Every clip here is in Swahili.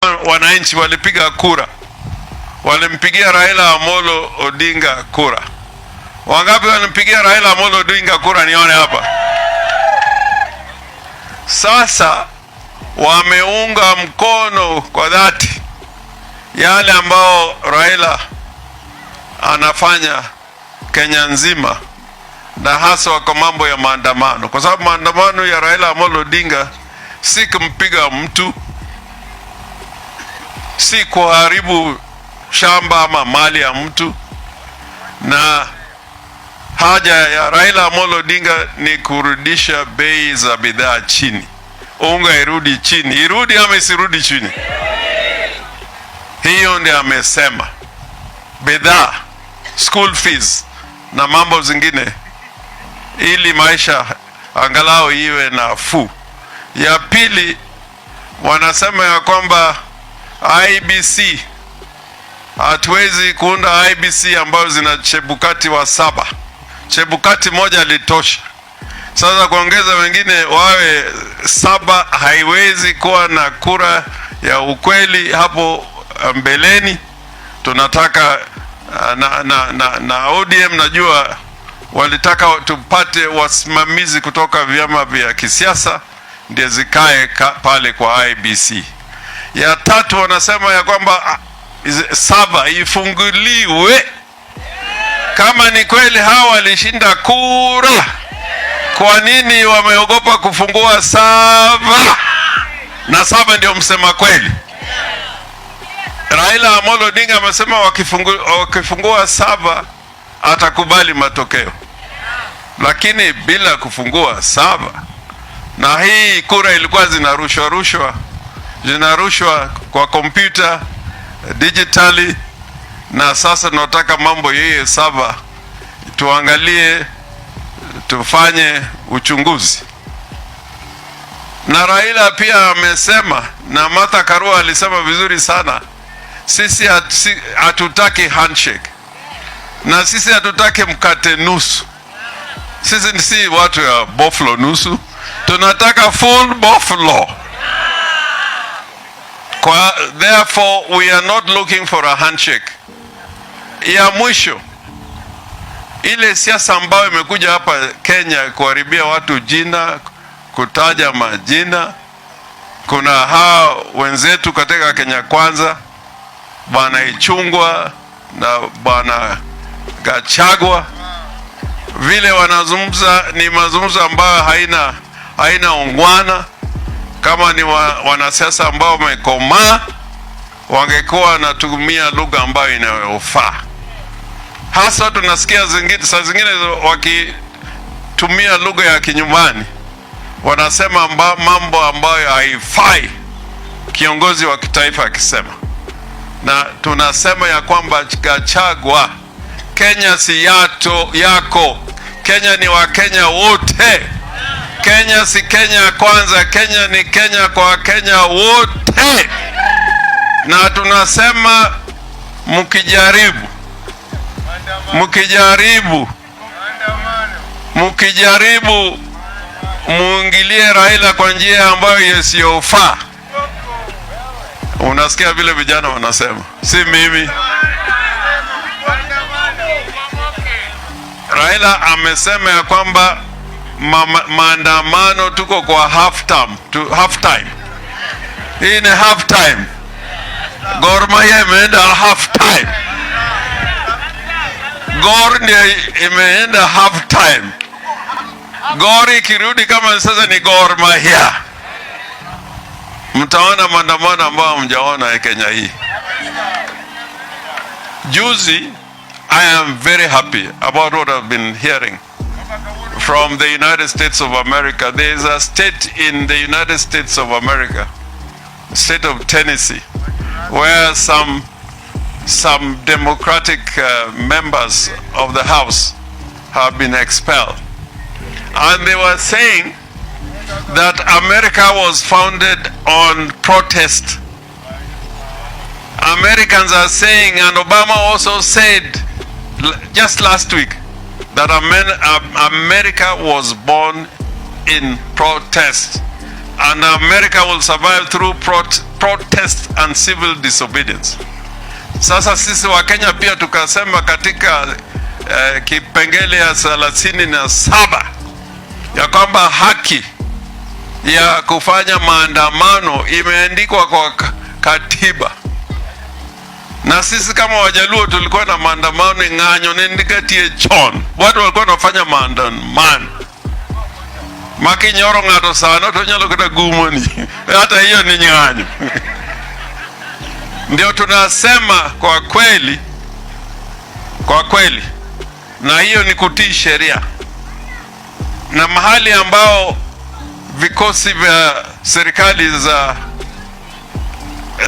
wananchi walipiga kura, walimpigia Raila Amolo Odinga kura. Wangapi walimpigia Raila Amolo Odinga kura? Nione hapa. Sasa wameunga mkono kwa dhati yale ambao Raila anafanya Kenya nzima, na hasa kwa mambo ya maandamano, kwa sababu maandamano ya Raila Amolo Odinga si kumpiga mtu, si kuharibu shamba ama mali ya mtu, na haja ya Raila Amolo Odinga ni kurudisha bei za bidhaa chini. Unga irudi chini. Irudi ama isirudi chini? Hiyo ndio amesema. Bidhaa, school fees na mambo zingine, ili maisha angalau iwe nafuu. Ya pili, wanasema ya kwamba IBC, hatuwezi kuunda IBC ambayo zina chebukati wa 7. Chebukati moja litosha. Sasa kuongeza wengine wawe 7 haiwezi kuwa na kura ya ukweli hapo mbeleni. Tunataka na ODM najua walitaka tupate wasimamizi kutoka vyama vya kisiasa ndio zikae pale kwa IBC. Ya tatu, wanasema ya kwamba 7 ifunguliwe. Kama ni kweli hawa walishinda kura, kwa nini wameogopa kufungua 7? Na 7 ndio msema kweli. Raila Amolo Odinga amesema wakifungua 7 atakubali matokeo, lakini bila kufungua 7, na hii kura ilikuwa zinarushwa kwa kompyuta digitally, na sasa tunataka mambo yeye 7 tuangalie, tufanye uchunguzi. Na Raila pia amesema, na Martha Karua alisema vizuri sana, sisi hatutaki handshake, na sisi hatutaki mkate nusu. Sisi si watu ya buffalo nusu, tunataka full buffalo. Therefore we are not looking for a handshake. Ya mwisho, ile siasa ambayo imekuja hapa Kenya kuharibia watu jina, kutaja majina. Kuna hao wenzetu katika Kenya Kwanza, Bwana Ichungwa na Bwana Gachagua, vile wanazungumza ni mazungumzo ambayo haina ungwana. Kama ni wanasiasa ambao wamekomaa, wangekuwa wanatumia lugha ambayo inayofaa. Hasa tunasikia saa zingine wakitumia lugha ya kinyumbani, wanasema mambo ambayo haifai kiongozi wa kitaifa akisema. Na tunasema ya kwamba Gachagua, Kenya si yako. Kenya ni wa Kenya wote. Kenya si Kenya kwanza, Kenya ni Kenya kwa Kenya wote. Na tunasema mkijaribu muingilie Raila kwa njia ambayo isiyofaa. Unasikia vile vijana wanasema, si mimi. Raila amesema ya kwamba maandamano tuko kwa half time. Hii ni half time. Gor Mahia imeenda half time. Gor ndio imeenda half time. Gor ikirudi kama sasa ni Gor Mahia. Mtaona maandamano ambayo hamjaona Kenya hii. Juzi, I am very happy about what I've been hearing from the United States of America. There is a state in the United States of America, state of Tennessee, where some Democratic members of the House have been expelled. And they were saying that America was founded on protest. Americans are saying, and Obama also said just last week, that America was born in protest. and America will survive through protest and civil disobedience. Sasa sisi wa Kenya pia tukasema katika kipengele ya 37 ya kwamba haki ya kufanya maandamano imeandikwa kwa katiba. Na sisi kama Wajaluo tulikuwa na maandamano ng'anyo nendikatie chon. Watu walikuwa wanafanya maandamano. Maki nyoro ngato sana to nyalo kata gumoni. Hata hiyo ni ng'anyo. Ndio tunasema kwa kweli na hiyo ni kutii sheria. Na mahali ambao vikosi vya serikali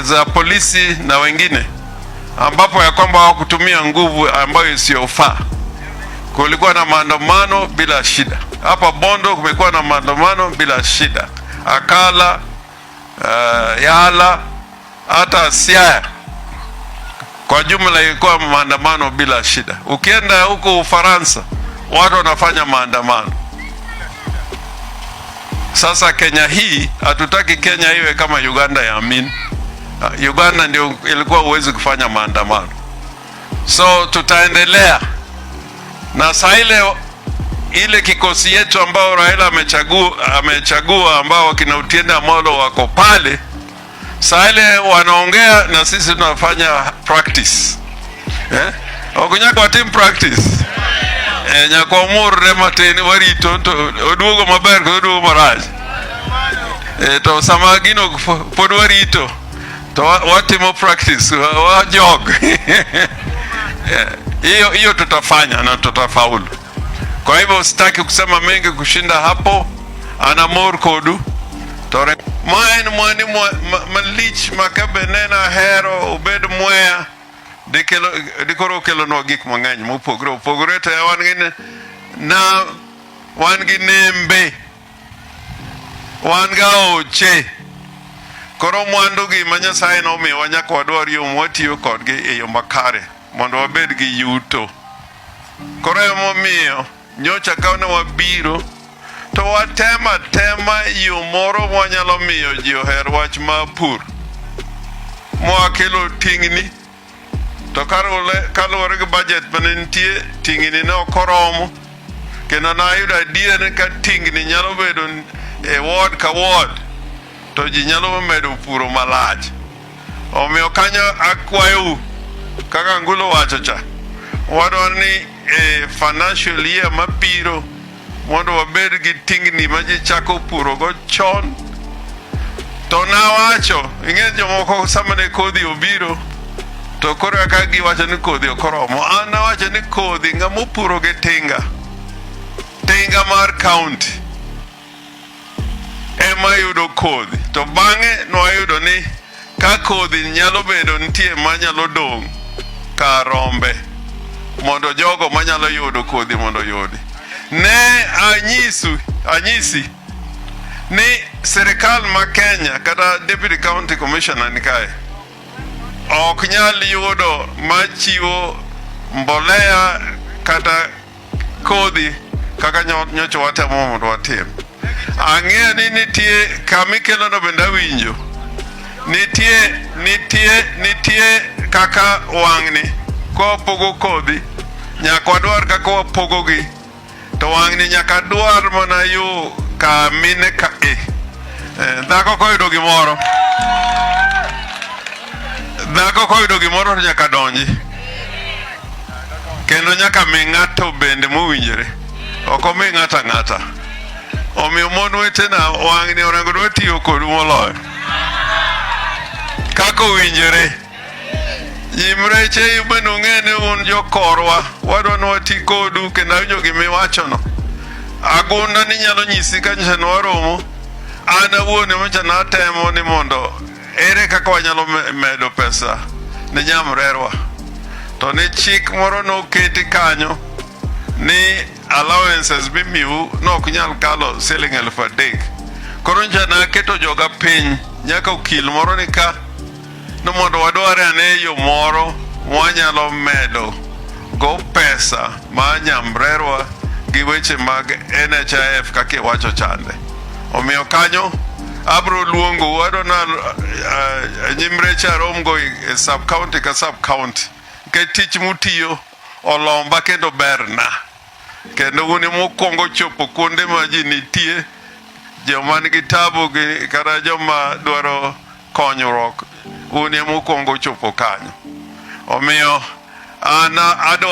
za polisi na wengine ambapo ya kwamba hawakutumia nguvu ambayo isiyofaa, kulikuwa na maandamano bila shida. Hapa Bondo kumekuwa na maandamano bila shida. Akala, Yala, hata Siaya kwa jumla ilikuwa maandamano bila shida. Ukienda huko Ufaransa watu wanafanya maandamano. Sasa Kenya hii hatutaki Kenya iwe kama Uganda ya Amin. Uganda ndio ilikuwa uwezi kufanya maandamano. So tutaendelea na saa ile kikosi yetu ambao Raila amechagua ambao kina Otiende Amolo wako pale. Saa ile wanaongea na sisi tunafanya practice. Okunyaka wa team practice. Nyako mur remateni warito to oduogo maber ko oduogo maraj. To samagino pod warito to watimo practice wa jog. Hiyo tutafanya na tutafaulu. Kwa hivyo sitaki kusema mengi kushinda hapo. Ana mor kodu tore main mwani malich makabenena hero ubed mwea dikoro kelo no gik mang'eny mopogore to wan na wan gi nembe, wan ga oche. Koro mwandu gi ma Nyasaye nomiyo nyaka wadwar yo mwatiyo kodgi e yo makare mondo wabed gi yuto. Koro emomiyo nyocha kaune wabiro to watema yo moro mwanyalo miyo ji oher wach ma pur. Mwakelo tingni to kaluwore gi budget mane nitie, tingni ne okoromo, kendo nayudo adier ka tingni nyalo bedo e ward ka ward to ji nyalo medo puro malach. Omiyo kanyo akwayo kaka Ngulo wacho cha, wadwaro ni financial year mabiro mondo wabed gi tingni ma ji chako puro go chon. To nawacho ing'e jomoko samane kodhi obiro to koro aka giwacho ni kodhi okoromo. An nawacho ni kodhi ng'amo puro gi tinga mar county ema yudo kodhi. To bang'e nwayudo ni ka kodhi nyalo bedo nitie manyalo dong' ka rombe mondo jogo manyalo yudo kodhi mondo yudi. Ne anyisi ni serikal ma Kenya kata Deputy County Commissioner nikae ok nyal yudo machiwo mbolea kata kodhi kaka nyocho watemo mondo watim. Ang'eyo ni nitie kamikelo no benda winjo. Nitie kaka wang'ni kwa pogo kodhi nyaka wadwar kaka wapogo gi. To wang'ni nyaka dwar mana yo ka mine ka dhako koyudo gimoro. Dhako koyudo gimoro to nyaka donji. Kendo nyaka mi ng'ato bende mowinjore. Oko mi ng'ata. Omiyo mon wetena wang'ni orango dwa tiyo kodu moloyo. Kako winjore. Imreche yubenu ng'ene un jokorwa. Wadwa nwati kodu kenda winjo gimiwachono. Agunda ni nyalo nyisi kanyo nwaromo. Ana wuone macha natemo ni mondo ere kaka wanyalo medo pesa ni nyamrerwa. To ni chik moro no keti kanyo ni allowances bimiu no kunyal kalo selling 3,000. Koro nja na keto joga piny nyaka ukil moro ni ka no mondo wadware ane yo moro wanyalo medo go pesa ma nyamrerwa gi weche mag NHIF kaka wacho chande. Omiyo kanyo abro luongo wadona nyimrecha romgo e sub county ka sub county ke tich mutiyo olomba kendo berna kendo uni mokwongo chopo kuonde ma ji nitie joma nigi tabu gi kata joma dwaro konyruok uni mokwongo chopo kanyo omiyo adwa